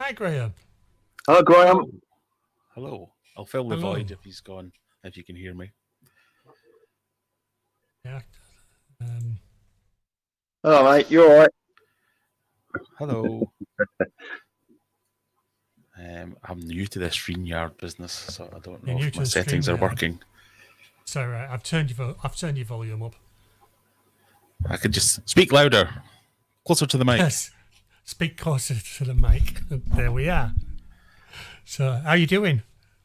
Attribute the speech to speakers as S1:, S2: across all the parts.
S1: Hi, Graeme.
S2: Hello, Graeme.
S3: Hello. I'll fill the
S1: Hello.
S3: void if he's gone, if you can hear me.
S1: Yeah.
S2: Hello, mate. You all right?
S3: Hello. I'm new to this StreamYard business, so I don't know if my settings are working.
S1: So right, I've turned your volume up.
S3: I could just speak louder, closer to the mic.
S1: Yes, speak closer to the mic. There we are. So, how you doing?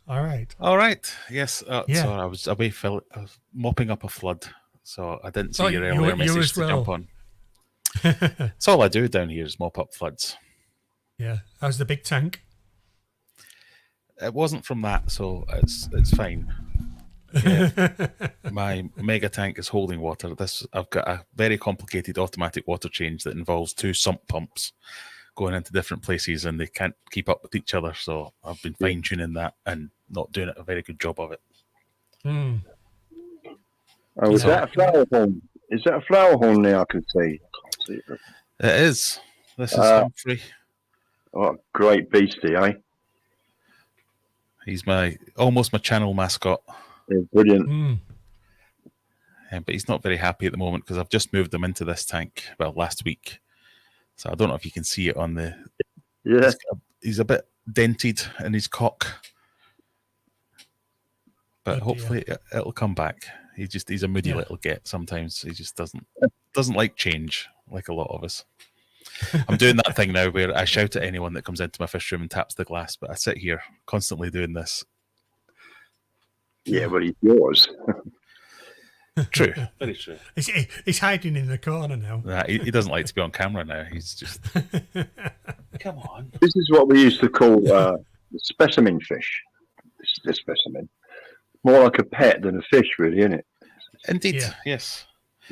S1: All right.
S3: All right. Yes.
S1: Yeah.
S3: So I was away mopping up a flood, so I didn't see your earlier
S1: you
S3: message
S1: as
S3: to
S1: well.
S3: jump on. That's all I do down here is mop up floods.
S1: Yeah. How's the big tank?
S3: It wasn't from that, so it's fine. Yeah. My MegaTank is holding water. I've got a very complicated automatic water change that involves 2 sump pumps going into different places, and they can't keep up with each other. So I've been fine tuning that and not doing a very good job of it.
S2: Oh, is that a flower horn? Is that a flower horn there? I can see.
S3: It is. This is Humphrey.
S2: What a great beastie, eh?
S3: He's almost my channel mascot.
S2: Yeah, brilliant.
S3: But he's not very happy at the moment because I've just moved him into this tank, last week. So I don't know if you can see it on the...
S2: Yeah.
S3: He's a bit dented in his cock. But hopefully it'll come back. He's a moody little git sometimes. He just doesn't like change, like a lot of us. I'm doing that thing now where I shout at anyone that comes into my fish room and taps the glass, but I sit here constantly doing this.
S2: Yeah, but he's yours.
S3: True. Very true.
S1: He's hiding in the corner now.
S3: Nah, he doesn't like to be on camera now. He's just... Come on.
S2: This is what we used to call specimen fish. This is the specimen. More like a pet than a fish, really, isn't it?
S3: Indeed, yes.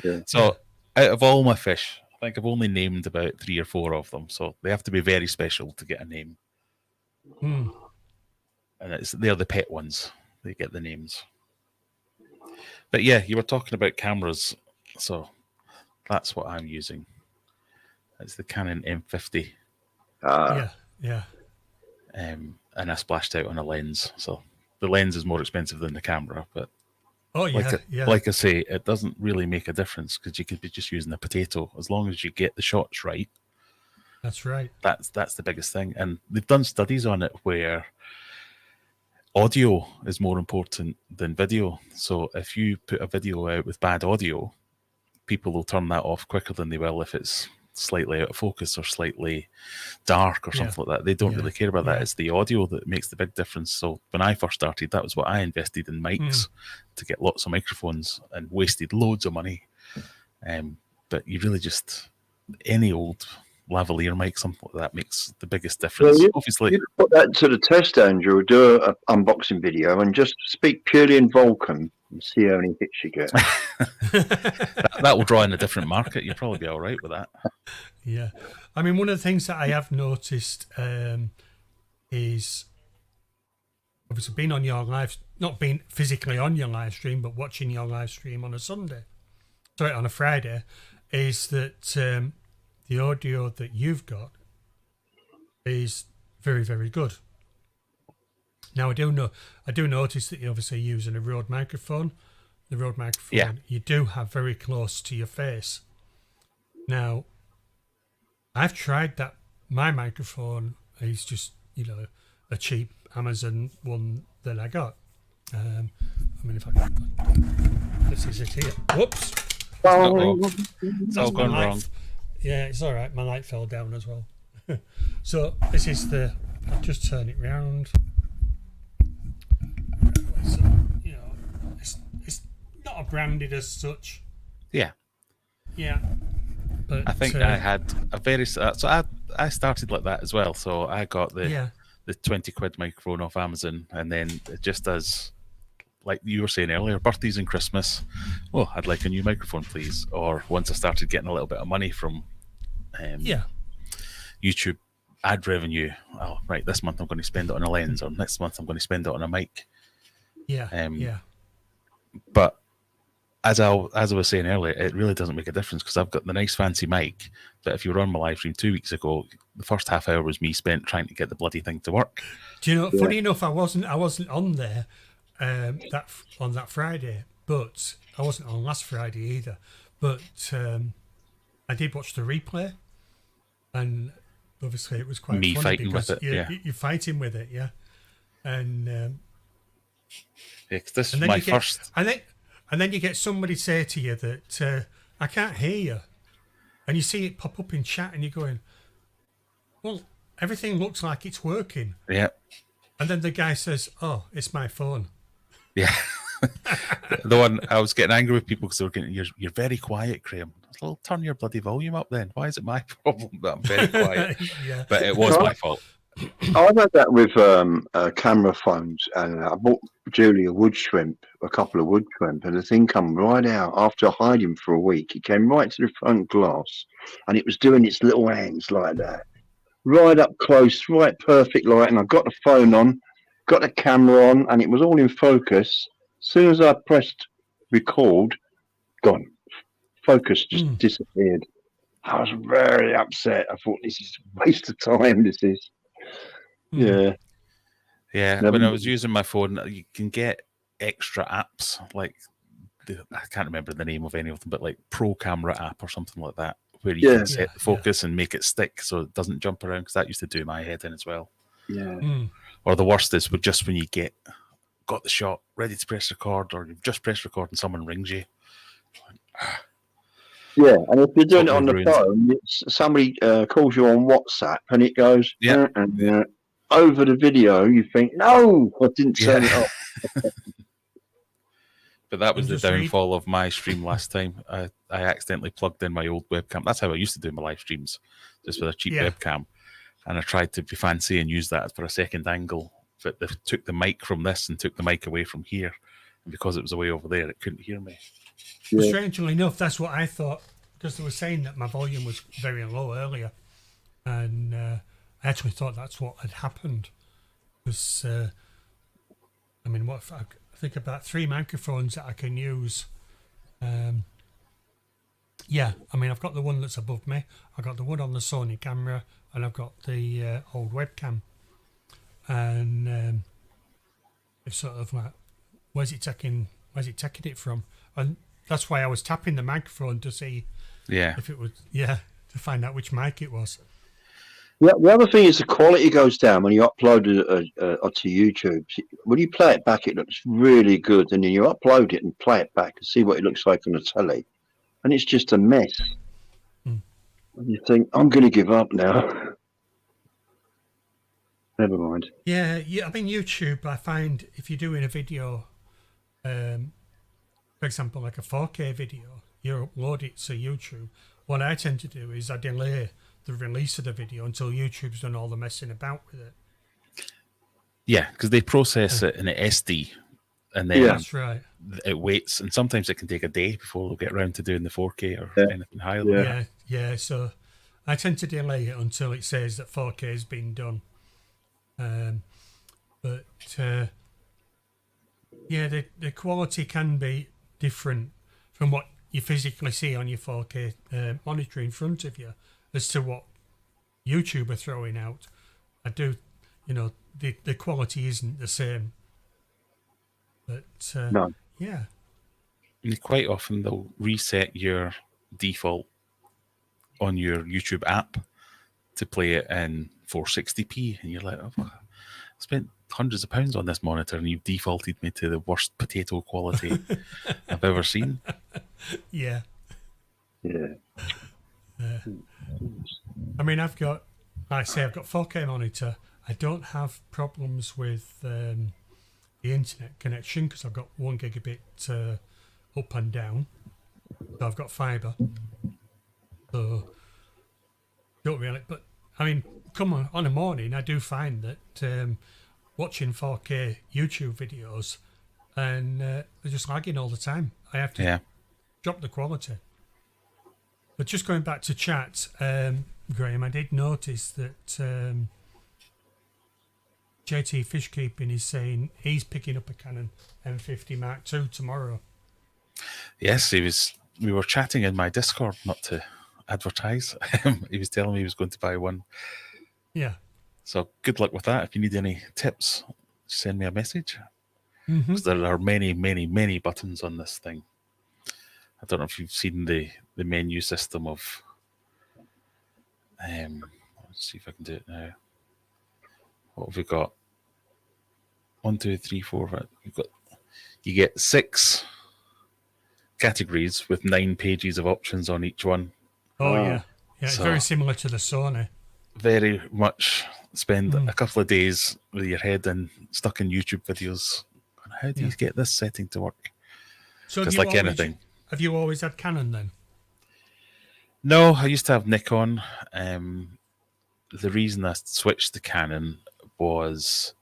S2: Yeah.
S3: So, out of all my fish, I think I've only named about 3 or 4 of them. So they have to be very special to get a name. And they're the pet ones. They get the names. But yeah, you were talking about cameras. So that's what I'm using. It's the Canon M50.
S1: Yeah.
S3: And I splashed out on a lens. So the lens is more expensive than the camera. But like I say, it doesn't really make a difference because you could be just using a potato as long as you get the shots right.
S1: That's right.
S3: That's the biggest thing. And they've done studies on it where audio is more important than video. So if you put a video out with bad audio, people will turn that off quicker than they will if it's slightly out of focus or slightly dark or something like that. They don't really care about that. It's the audio that makes the big difference. So when I first started, that was what I invested in mics to get lots of microphones and wasted loads of money. But you really just, any old lavalier mic, something like that makes the biggest difference.
S2: Well,
S3: Obviously,
S2: you put that to the test, Andrew. Do an unboxing video and just speak purely in Vulcan and see how many hits you get.
S3: that will draw in a different market. You'll probably be all right with that.
S1: Yeah. I mean, one of the things that I have noticed is obviously being on your live, not being physically on your live stream, but watching your live stream on a Friday, is that the audio that you've got is very, very good. Now, I do notice that you're obviously using a Rode microphone. The Rode microphone you do have very close to your face. Now, I've tried that. My microphone is just, a cheap Amazon one that I got. I mean, if I can... This is it here. Whoops.
S3: It's all gone wrong.
S1: Yeah, it's all right. My light fell down as well. So this is I'll just turn it round. So, it's not branded as such.
S3: Yeah.
S1: Yeah. But
S3: I think I had a very... So I started like that as well. So I got the 20 quid microphone off Amazon, and then it just does... Like you were saying earlier, birthdays and Christmas. Oh, I'd like a new microphone, please. Or once I started getting a little bit of money from YouTube ad revenue, oh, right, this month I'm going to spend it on a lens, or next month I'm going to spend it on a mic.
S1: Yeah.
S3: But as I was saying earlier, it really doesn't make a difference because I've got the nice fancy mic. But if you were on my live stream 2 weeks ago, the first half hour was me spent trying to get the bloody thing to work.
S1: Do you know? Funny enough, I wasn't on there on that Friday, but I wasn't on last Friday either. But I did watch the replay, and obviously it was quite
S3: Me
S1: funny
S3: fighting
S1: because
S3: with it,
S1: you're fighting with it, yeah. And
S3: 'cause this
S1: and
S3: is
S1: then
S3: my first.
S1: and then you get somebody say to you that I can't hear you, and you see it pop up in chat, and you're going, well, everything looks like it's working,
S3: Yeah,
S1: and then the guy says, oh, it's my phone.
S3: yeah. The one I was getting angry with people because they were getting, you're very quiet, Graeme. I was like, well, turn your bloody volume up then. Why is it my problem that I'm very quiet?
S1: Yeah.
S3: But it was my fault.
S2: I've had that with camera phones, and I bought Julie a wood shrimp, a couple of wood shrimp, and the thing come right out after hiding for a week. It came right to the front glass, and it was doing its little hands like that, right up close, right perfect light. And I got the phone on, got the camera on, and it was all in focus. As soon as I pressed record, gone. Focus just disappeared. I was very upset. I thought, this is a waste of time. This is. Yeah.
S3: Yeah,
S2: Never
S3: when I
S2: mind.
S3: was using my phone, you can get extra apps like I can't remember the name of any of them, but like Pro Camera app or something like that, where you can set the focus and make it stick so it doesn't jump around. Because that used to do my head in as well.
S2: Yeah.
S3: Or the worst is just when you got the shot ready to press record, or you've just pressed record and someone rings you.
S2: Yeah, and if you're doing it on
S3: Totally
S2: the
S3: ruined.
S2: phone, somebody calls you on WhatsApp and it goes over the video. You think, no, I didn't turn it off.
S3: But that was
S1: And
S3: the
S1: just read-
S3: downfall of my stream last time. I accidentally plugged in my old webcam. That's how I used to do my live streams, just with a cheap webcam. And I tried to be fancy and use that for a second angle. But they took the mic from this and took the mic away from here. And because it was away over there, it couldn't hear me.
S1: Well, strangely enough, that's what I thought, because they were saying that my volume was very low earlier, and I actually thought that's what had happened. Because I mean, what if I think about 3 microphones that I can use. Yeah, I mean, I've got the one that's above me, I've got the one on the Sony camera, and I've got the old webcam. And it's sort of like, where's it taking it from? And that's why I was tapping the microphone to see if it was, to find out which mic it was.
S2: Yeah, the other thing is the quality goes down when you upload it onto YouTube. When you play it back, it looks really good, and then you upload it and play it back and see what it looks like on the telly, and it's just a mess. And you think, I'm going to give up now. Never mind.
S1: Yeah. I mean, YouTube, I find if you're doing a video, for example, like a 4K video, you upload it to YouTube. What I tend to do is I delay the release of the video until YouTube's done all the messing about with it.
S3: Yeah, because they process it in an SD, and then
S1: that's right.
S3: It waits, and sometimes it can take a day before they'll get around to doing the 4K or anything higher than that.
S1: Yeah. So I tend to delay it until it says that 4K has been done. But the quality can be different from what you physically see on your 4K monitor in front of you as to what YouTube are throwing out. The quality isn't the same. But
S2: No.
S1: yeah.
S3: And quite often they'll reset your default on your YouTube app to play it in 460p, and you're like, oh, I spent hundreds of pounds on this monitor and you've defaulted me to the worst potato quality I've ever seen.
S1: Yeah. I mean, I've got 4K monitor. I don't have problems with the internet connection because I've got 1 gigabit up and down. So I've got fibre. So don't really, but I mean, come on a morning, I do find that watching 4K YouTube videos and they're just lagging all the time. I have to drop the quality. But just going back to chat, Graeme, I did notice that JT Fishkeeping is saying he's picking up a Canon M50 Mark II tomorrow.
S3: Yes, he was. We were chatting in my Discord, not to advertise. He was telling me he was going to buy one.
S1: Yeah.
S3: So good luck with that. If you need any tips, send me a message.
S1: Mm-hmm.
S3: Because there are many, many, many buttons on this thing. I don't know if you've seen the menu system of. Let's see if I can do it now. What have we got? 1, 2, 3, 4, 5. You get 6 categories with 9 pages of options on each one.
S1: Oh, yeah. Yeah, it's
S3: So-
S1: very similar to the Sony.
S3: Very much spend a couple of days with your head stuck in YouTube videos. How do you get this setting to work?
S1: So
S3: Because like anything.
S1: Have you always had Canon then?
S3: No, I used to have Nikon. The reason I switched to Canon was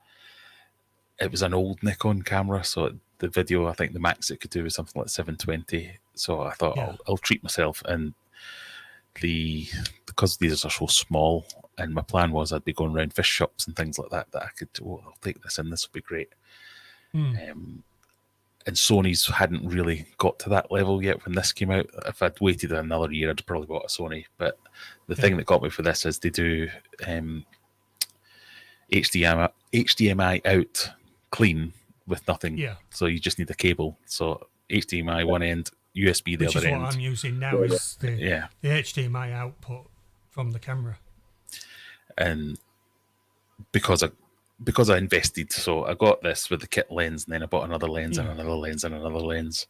S3: it was an old Nikon camera, so the video, I think the max it could do was something like 720. So I thought I'll treat myself, and because these are so small, and my plan was I'd be going around fish shops and things like that I could, I'll take this in, this will be great. And Sony's hadn't really got to that level yet when this came out. If I'd waited another year, I'd probably bought a Sony. But the thing that got me for this is they do HDMI out clean with nothing.
S1: Yeah.
S3: So you just need a cable. So HDMI one end, USB the
S1: Which is
S3: other
S1: what
S3: end.
S1: I'm using now, is the
S3: Yeah.
S1: HDMI output from the camera.
S3: And because I invested, so I got this with the kit lens, and then I bought another lens and another lens and another lens.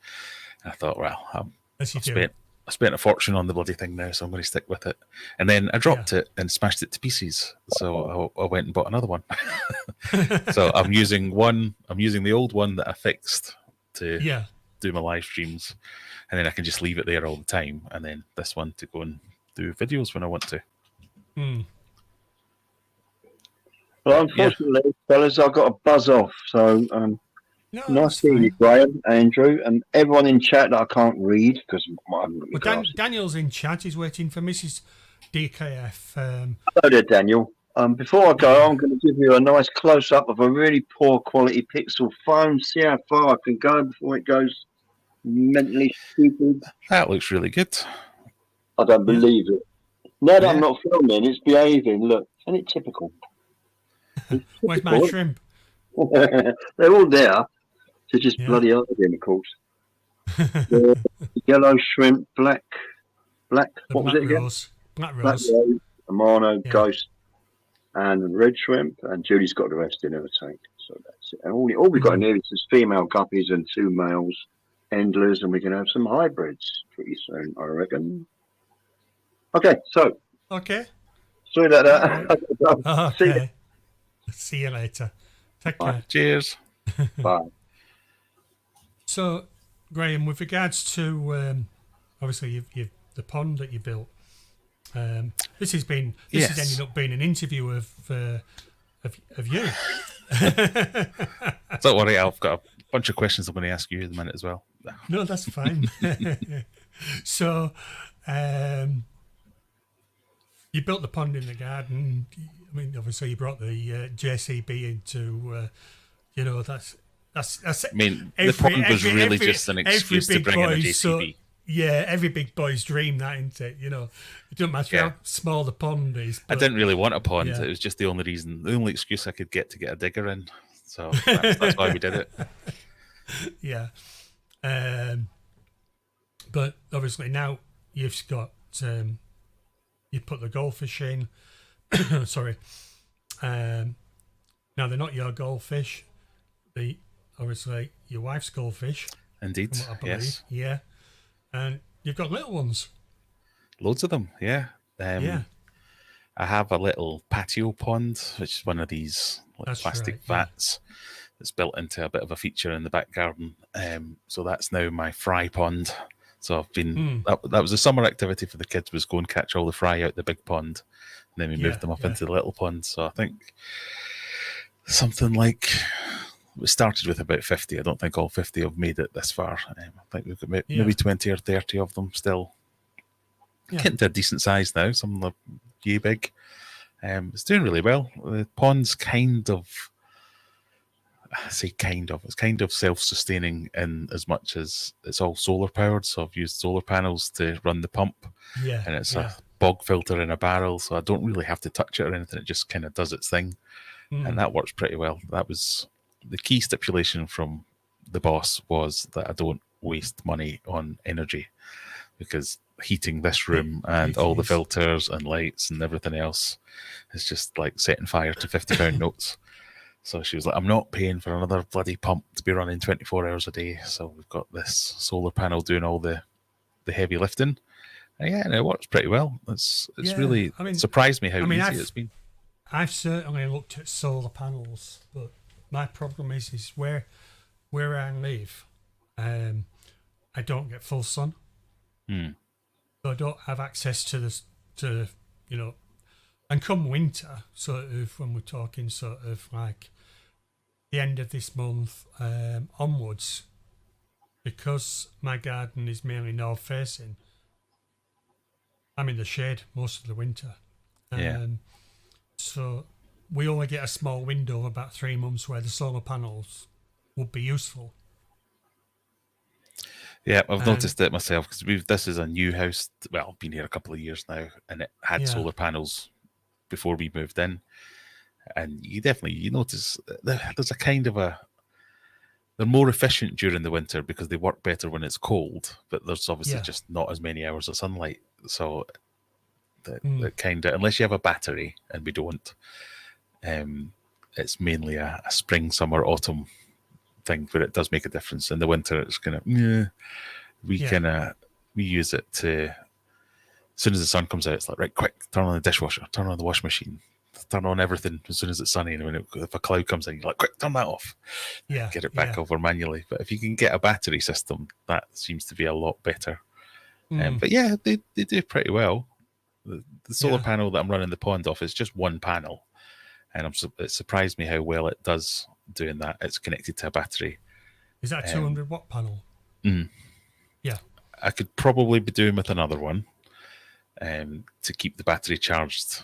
S3: And I thought, well, I spent a fortune on the bloody thing now, so I'm going to stick with it. And then I dropped it and smashed it to pieces. So I went and bought another one. So I'm using the old one that I fixed to do my live streams, and then I can just leave it there all the time. And then this one to go and do videos when I want to.
S2: Well, unfortunately, fellas, I've got to buzz off. So nice seeing you, Graeme, Andrew, and everyone in chat that I can't read because I haven't got my glasses.
S1: Daniel's in chat. He's waiting for Mrs. DKF.
S2: Hello there, Daniel. Before I go, I'm going to give you a nice close-up of a really poor quality Pixel phone. See how far I can go before it goes mentally stupid.
S3: That looks really good.
S2: I don't believe it. Now that I'm not filming, it's behaving. Look, isn't it typical?
S1: Where's my shrimp?
S2: They're all there. They're just bloody hiding, of course. The yellow shrimp, black. What was it again?
S1: Black rose.
S2: Amano, ghost, and red shrimp. And Julie's got the rest in her tank. So that's it. And all we've got in here is just female guppies and 2 males, endlers, and we can have some hybrids pretty soon, I reckon. Okay, so.
S1: Okay.
S2: Sorry about that.
S1: Okay. See you later. Take care.
S3: Cheers.
S2: Bye.
S1: So, Graeme, with regards to obviously you've the pond that you built, this has ended up being an interview of you.
S3: Don't worry, I've got a bunch of questions I'm going to ask you in a minute as well.
S1: No, that's fine. So, you built the pond in the garden. I mean, obviously, you brought the JCB into, that's.
S3: I mean, the pond was really just an excuse to bring in a JCB.
S1: So, yeah, every big boy's dream, that, isn't it? It doesn't matter how small the pond is.
S3: I didn't really want a pond. It was just the only excuse I could get to get a digger in. So that's why we did it.
S1: Yeah. But obviously now you've got, you put the goldfish in. Sorry. Now they're not your goldfish. Obviously your wife's goldfish.
S3: Indeed, yes.
S1: Yeah. And you've got little ones.
S3: Loads of them, yeah. I have a little patio pond, which is one of these plastic vats that's built into a bit of a feature in the back garden. So that's now my fry pond. So I've been that was a summer activity for the kids, was go and catch all the fry out the big pond, and then we moved them up into the little pond. So I think something like we started with about 50. I don't think all 50 have made it this far. I think we've got maybe 20 or 30 of them still. Getting to a decent size now. Some of them are yay big. It's doing really well. The pond's kind of I say kind of. It's kind of self-sustaining in as much as it's all solar powered. So I've used solar panels to run the pump,
S1: Yeah.
S3: and it's
S1: yeah.
S3: a bog filter in a barrel, so I don't really have to touch it or anything. It just kind of does its thing, and that works pretty well. That was the key stipulation from the boss, was that I don't waste money on energy, because heating this room and
S1: it
S3: all the
S1: is.
S3: filters and lights and everything else is just like setting fire to £50 notes. So she was like, I'm not paying for another bloody pump to be running 24 hours a day. So we've got this solar panel doing all the heavy lifting. And it works pretty well. It's really surprised me how easy it's been.
S1: I've certainly looked at solar panels, but my problem is where I live, I don't get full sun. So I don't have access to and come winter, sort of when we're talking sort of like the end of this month onwards, because my garden is mainly north facing, I'm in the shade most of the winter. So we only get a small window of about 3 months where the solar panels would be useful.
S3: Yeah, I've noticed it myself, because this is a new house. Well, I've been here a couple of years now, and it had solar panels before we moved in. And you notice there's a kind of they're more efficient during the winter because they work better when it's cold, but there's obviously just not as many hours of sunlight. So that kind of, unless you have a battery, and we don't, it's mainly a spring, summer, autumn thing where it does make a difference. In the winter, it's kind of, we use it to, as soon as the sun comes out, it's like, right, quick, turn on the dishwasher, turn on the washing machine, turn on everything as soon as it's sunny. And if a cloud comes in, you're like, quick, turn that off. Get it back over manually. But if you can get a battery system, that seems to be a lot better. But yeah, they do pretty well. The solar panel that I'm running the pond off is just one panel, and it surprised me how well it does doing that. It's connected to a battery.
S1: Is that a 200 watt panel? Yeah.
S3: I could probably be doing with another one to keep the battery charged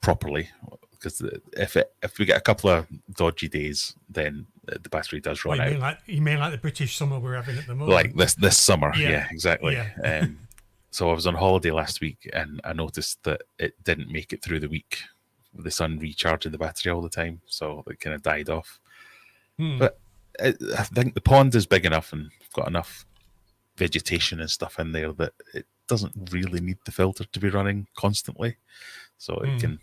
S3: properly, because if we get a couple of dodgy days, then the battery does run out.
S1: You mean like the British summer we're having at the moment?
S3: Like this summer, yeah exactly.
S1: Yeah.
S3: So I was on holiday last week, and I noticed that it didn't make it through the week with the sun recharging the battery all the time, so it kind of died off. But I think the pond is big enough, and we've got enough vegetation and stuff in there that it doesn't really need the filter to be running constantly, so it can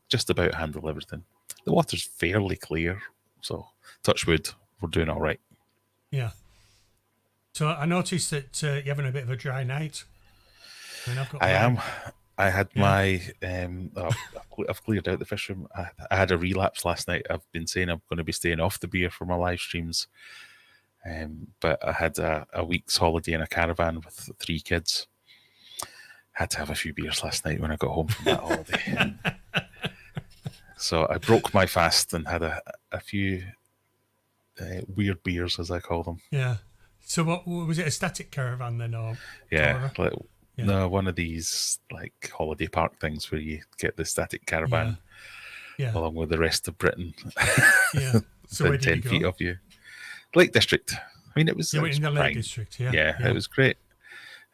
S3: just about handle everything. The water's fairly clear, so touch wood, we're doing all right.
S1: Yeah. So I noticed that you're having a bit of a dry night. I am. I had my I've cleared out the fish room. I had a relapse last night. I've been saying I'm going to be staying off the beer for my live streams, but I had a week's holiday in a caravan with 3 kids. Had to have a few beers last night when I got home from that holiday. So I broke my fast and had a few weird beers, as I call them. Yeah. So what was it, a static caravan then, or?
S3: Yeah. No, one of these like holiday park things where you get the static caravan along with the rest of Britain.
S1: Yeah. So where did
S3: 10
S1: you go?
S3: feet of you. Lake District. I mean, it was.
S1: You went in the Lake District,
S3: Yeah, it was great.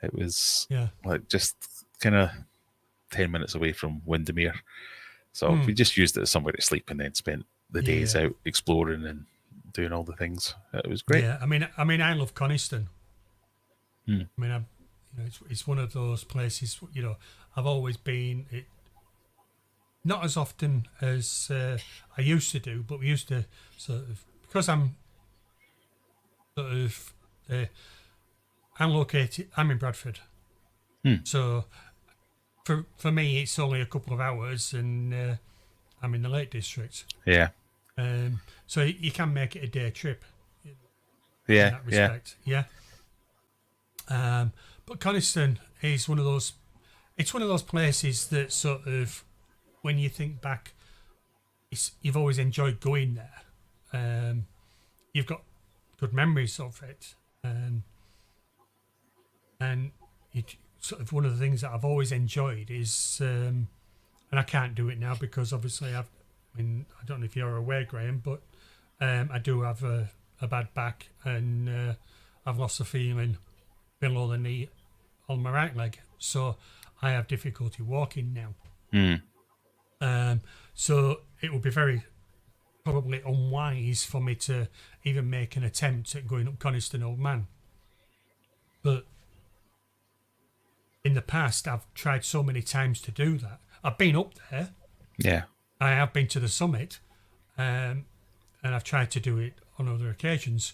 S3: It was like just kind of 10 minutes away from Windermere. So we just used it as somewhere to sleep, and then spent the days out exploring and doing all the things. It was great.
S1: Yeah, I mean, I love Coniston. I mean, it's one of those places. I've always been. Not as often as I used to do, but we used to sort of, because I'm sort of I'm in Bradford, so for me it's only a couple of hours, and I'm in the Lake District.
S3: Yeah.
S1: So you can make it a day trip.
S3: Yeah.
S1: In that respect. Yeah. But Coniston is one of those. It's one of those places that sort of, when you think back, you've always enjoyed going there. You've got good memories of it, and it sort of, one of the things that I've always enjoyed is, and I can't do it now because obviously I don't know if you're aware, Graeme, but I do have a bad back, and I've lost the feeling below the knee on my right leg, so I have difficulty walking now. So it would be very probably unwise for me to even make an attempt at going up Coniston Old Man. But in the past, I've tried so many times to do that. I've been up there.
S3: Yeah.
S1: I have been to the summit, and I've tried to do it on other occasions.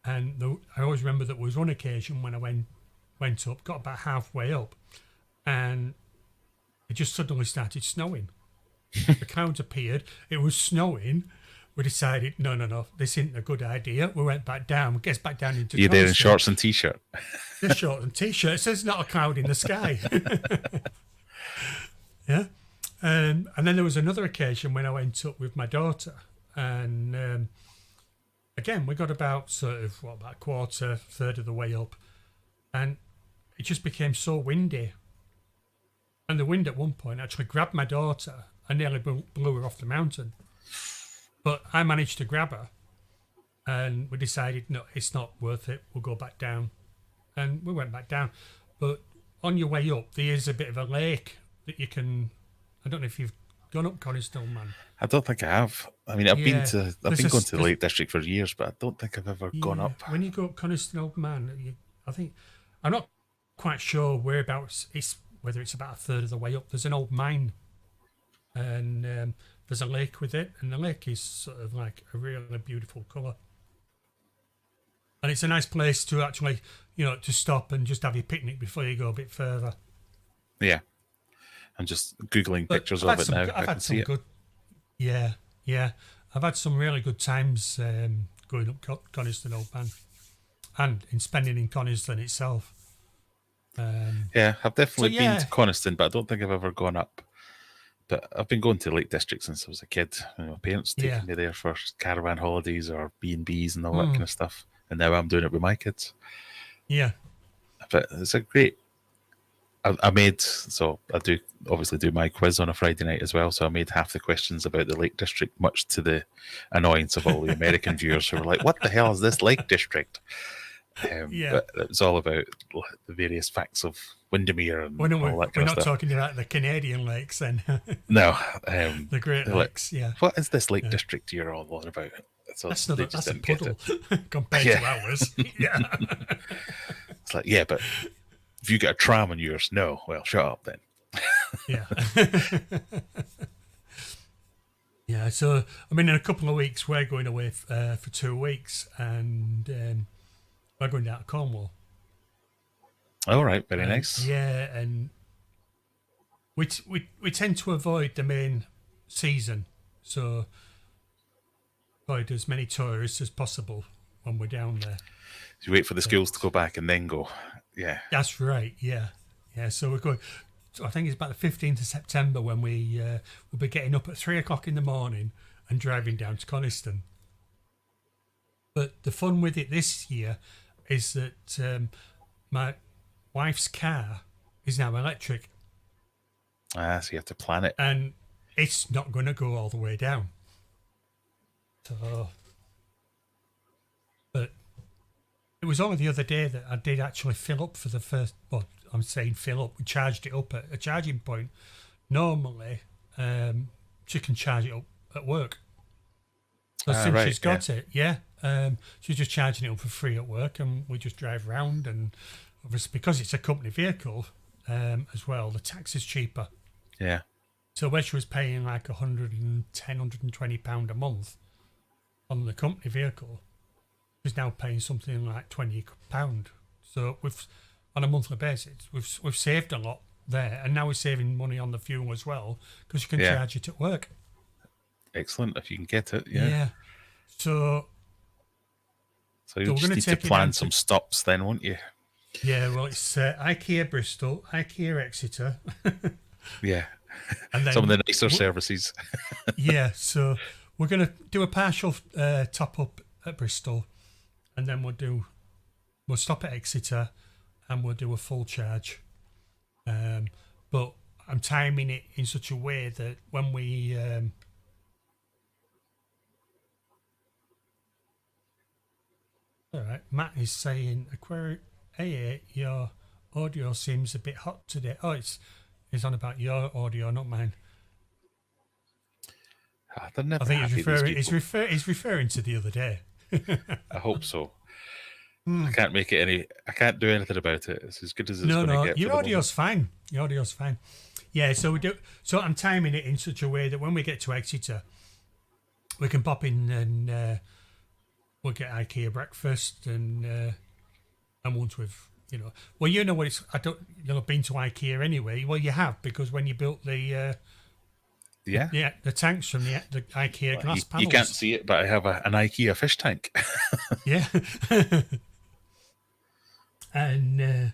S1: And I always remember that there was one occasion when I went up, got about halfway up, and it just suddenly started snowing. The clouds appeared. It was snowing. We decided, no, this isn't a good idea. We went back down. We get back down into.
S3: You're there in
S1: Coniston.
S3: shorts and t-shirt.
S1: The short and t-shirt. It says not a cloud in the sky. Yeah. And then there was another occasion when I went up with my daughter, and again we got about about a quarter, third of the way up, and it just became so windy. And the wind at one point actually grabbed my daughter and nearly blew her off the mountain. But I managed to grab her, and we decided, no, it's not worth it. We'll go back down. And we went back down. But on your way up, there is a bit of a lake that you can... I don't know if you've gone up Coniston, man.
S3: I don't think I have. I mean, I've been going to the Lake District for years, but I don't think I've ever gone up.
S1: When you go up Coniston Old Man, I'm not quite sure whereabouts whether it's about a third of the way up. There's an old mine, and there's a lake with it, and the lake is sort of like a really beautiful colour. And it's a nice place to actually, to stop and just have your picnic before you go a bit further.
S3: Yeah. I'm just Googling pictures of it now.
S1: I've had some good... Yeah. I've had some really good times going up Coniston Old Man, and in spending in Coniston itself.
S3: Yeah, I've definitely been to Coniston, but I don't think I've ever gone up. But I've been going to Lake District since I was a kid. My parents taking me there for caravan holidays or B&Bs and all that kind of stuff. And now I'm doing it with my kids. Yeah. But it's a great... I do obviously do my quiz on a Friday night as well, so I made half the questions about the Lake District, much to the annoyance of all the American viewers who were like, what the hell is this Lake District? But it was all about the various facts of Windermere and all that kind of stuff. We're not talking about the Canadian lakes then. No. The Great Lakes, What is this Lake District you're all on about? So
S1: that's a puddle compared to ours. Yeah.
S3: It's like, but if you got a tram on yours, no. Well, shut up then.
S1: Yeah. Yeah, so, in a couple of weeks, we're going away for 2 weeks, and we're going down to Cornwall.
S3: All right, very nice.
S1: Yeah, and we tend to avoid the main season, so avoid as many tourists as possible when we're down there.
S3: So you wait for the schools to go back and then go. Yeah.
S1: That's right, yeah. So we're going... So I think it's about the 15th of September when we'll be getting up at 3 o'clock in the morning and driving down to Coniston. But the fun with it this year is that my wife's car is now electric.
S3: So you have to plan it.
S1: And it's not going to go all the way down. So, but it was only the other day that I did actually fill up for the first... Well, I'm saying fill up. We charged it up at a charging point. Normally, she can charge it up at work. So since she's got it, she's just charging it up for free at work, and we just drive around. And obviously, because it's a company vehicle as well, the tax is cheaper.
S3: Yeah.
S1: So where she was paying like £110, £120 a month on the company vehicle, she's now paying something like £20. So on a monthly basis, we've saved a lot there, and now we're saving money on the fuel as well because you can charge it at work.
S3: Excellent, if you can get it.
S1: So
S3: you'll just need to plan some stops then, won't you?
S1: Yeah, well, it's IKEA Bristol, IKEA Exeter.
S3: Yeah,
S1: and then
S3: some of the nicer services.
S1: So we're going to do a partial top up at Bristol, and then we'll stop at Exeter, and we'll do a full charge. But I'm timing it in such a way that when we All right. Matt is saying, Aquarium AA, your audio seems a bit hot today. Oh, it's on about your audio, not mine.
S3: They're never
S1: I think
S3: happy, these people.
S1: he's referring to the other day.
S3: I hope so. I can't make it any. I can't do anything about it. It's as good as it's going to get.
S1: Your
S3: for the
S1: audio's fine. Your audio's fine. Yeah, so we do. So I'm timing it in such a way that when we get to Exeter, we can pop in and we'll get IKEA breakfast and once we've well, you know what it's. I don't. You'll have been to IKEA anyway. Well, you have because when you built the the tanks from the IKEA glass panels.
S3: You can't see it, but I have an IKEA fish tank.
S1: Yeah. And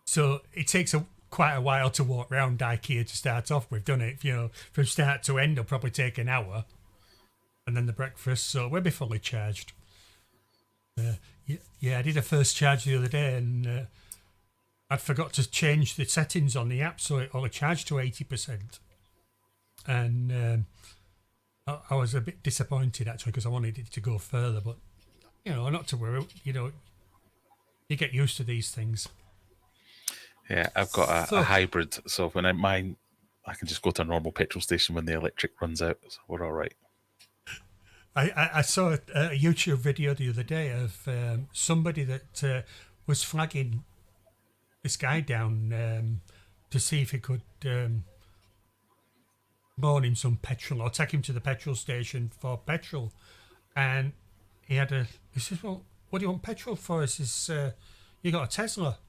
S1: so it takes quite a while to walk around IKEA to start off with, done it? From start to end, it'll probably take an hour, and then the breakfast. So we'll be fully charged. I did a first charge the other day, and I'd forgot to change the settings on the app, so it only charged to 80%. And I was a bit disappointed actually because I wanted it to go further, but not to worry. You get used to these things.
S3: Yeah, I've got a hybrid, so when I can just go to a normal petrol station when the electric runs out, so we're all right.
S1: I saw a YouTube video the other day of somebody that was flagging this guy down to see if he could loan him some petrol or take him to the petrol station for petrol. And he says, well, what do you want petrol for? He says, you got a Tesla.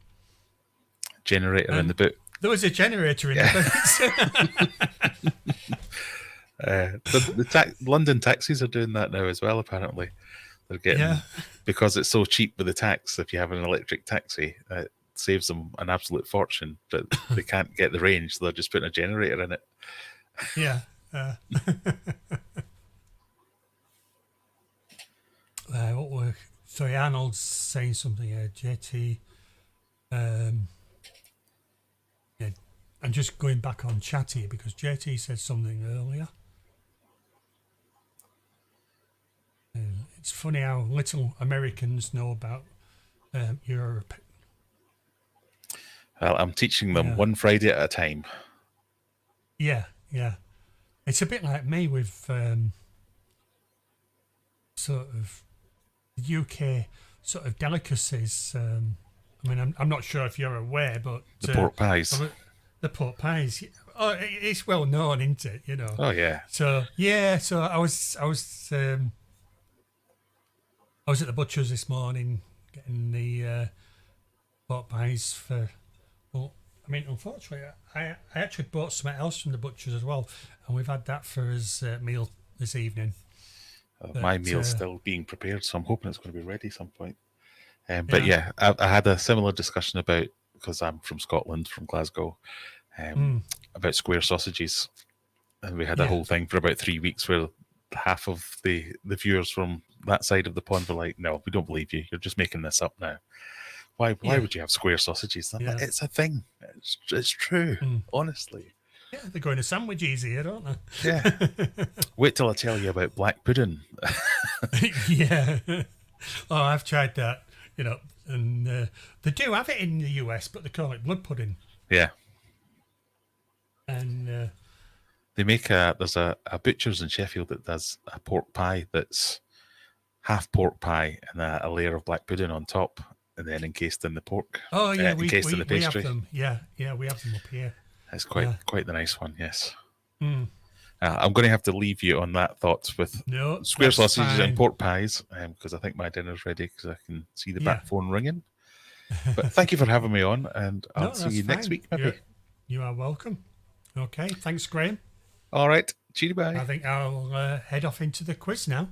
S3: Generator in the boot.
S1: There was a generator in the boot.
S3: The London taxis are doing that now as well, apparently. They're getting, because it's so cheap with the tax, if you have an electric taxi, it saves them an absolute fortune, but they can't get the range, so they're just putting a generator in it.
S1: Yeah. Sorry, Arnold's saying something here. JT. I'm just going back on chat here because JT said something earlier. It's funny how little Americans know about Europe.
S3: Well, I'm teaching them one Friday at a time.
S1: Yeah. It's a bit like me with sort of UK sort of delicacies. I mean, I'm not sure if you're aware, but
S3: the pork pies.
S1: The pork pies. Oh, it's well known, isn't it?
S3: Oh yeah.
S1: So I was at the butcher's this morning getting the pork pies for. Well, I mean, unfortunately, I actually bought something else from the butcher's as well, and we've had that for his meal this evening.
S3: My meal's still being prepared, so I'm hoping it's going to be ready some point. But I had a similar discussion about, because I'm from Scotland, from Glasgow, about square sausages. And we had a whole thing for about 3 weeks where half of the viewers from that side of the pond were like, no, we don't believe you. You're just making this up now. Why would you have square sausages? Like, it's a thing. It's true, honestly.
S1: Yeah, they're going to sandwich easier, don't they?
S3: Yeah. Wait till I tell you about black pudding.
S1: Yeah. Oh, I've tried that, and they do have it in the US, but they call it blood pudding.
S3: Yeah.
S1: And
S3: they make there's a butcher's in Sheffield that does a pork pie that's half pork pie and a layer of black pudding on top, and then encased in the pork.
S1: Oh yeah,
S3: encased in the pastry.
S1: We have them. Yeah, we have them up here.
S3: It's quite the nice one, yes. I'm going to have to leave you on that thought with square sausages and pork pies, because I think my dinner's ready, because I can see the back phone ringing. But thank you for having me on, and I'll see you next week, maybe.
S1: You are welcome. Okay, thanks, Graeme.
S3: All right, cheery bye.
S1: I think I'll head off into the quiz now.